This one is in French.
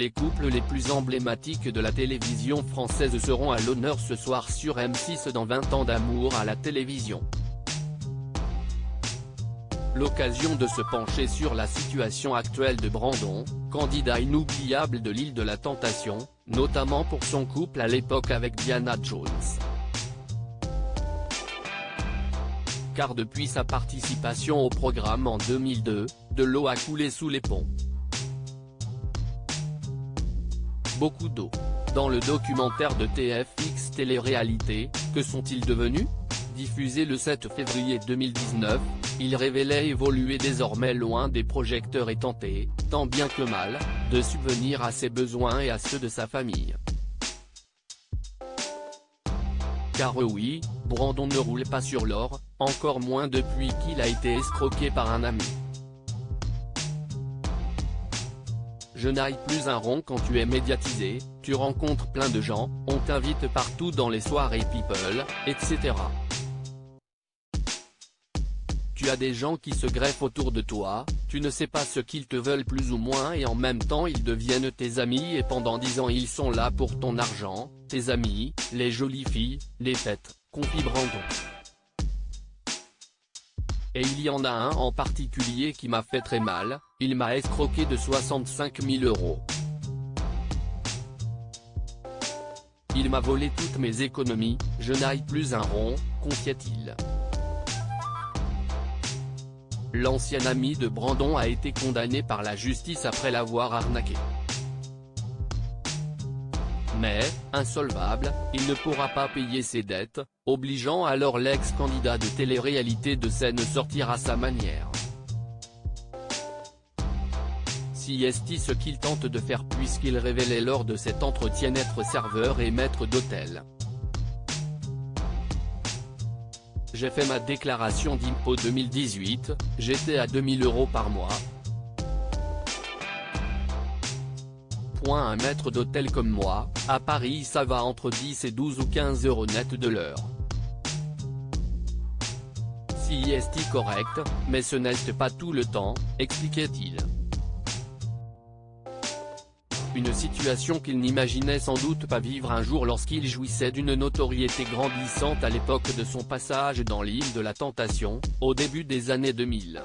Les couples les plus emblématiques de la télévision française seront à l'honneur ce soir sur M6 dans 20 ans d'amour à la télévision. L'occasion de se pencher sur la situation actuelle de Brandon, candidat inoubliable de l'île de la Tentation, notamment pour son couple à l'époque avec Diana Jones. Car depuis sa participation au programme en 2002, de l'eau a coulé sous les ponts. Beaucoup d'eau. Dans le documentaire de TFX Télé-Réalité, Que sont-ils devenus ? Diffusé le 7 février 2019, il révélait évoluer désormais loin des projecteurs et tenter, tant bien que mal, de subvenir à ses besoins et à ceux de sa famille. Car oui, Brandon ne roule pas sur l'or, encore moins depuis qu'il a été escroqué par un ami. Je n'aille plus un rond quand tu es médiatisé, tu rencontres plein de gens, on t'invite partout dans les soirées people, etc. Tu as des gens qui se greffent autour de toi, tu ne sais pas ce qu'ils te veulent plus ou moins et en même temps ils deviennent tes amis et pendant 10 ans ils sont là pour ton argent, tes amis, les jolies filles, les fêtes, confie Brandon. Et il y en a un en particulier qui m'a fait très mal, il m'a escroqué de 65 000 €. Il m'a volé toutes mes économies, je n'aille plus un rond, confiait-il. L'ancien ami de Brandon a été condamné par la justice après l'avoir arnaqué. Mais, insolvable, il ne pourra pas payer ses dettes, obligeant alors l'ex-candidat de télé-réalité de scène sortir à sa manière. Si est ce qu'il tente de faire puisqu'il révélait lors de cet entretien être serveur et maître d'hôtel. J'ai fait ma déclaration d'impôt 2018, j'étais à 2 000 € par mois. Un maître d'hôtel comme moi, à Paris ça va entre 10 et 12 ou 15 € net de l'heure. Si est correct, mais ce n'est pas tout le temps, expliquait-il. Une situation qu'il n'imaginait sans doute pas vivre un jour lorsqu'il jouissait d'une notoriété grandissante à l'époque de son passage dans l'île de la Tentation, au début des années 2000.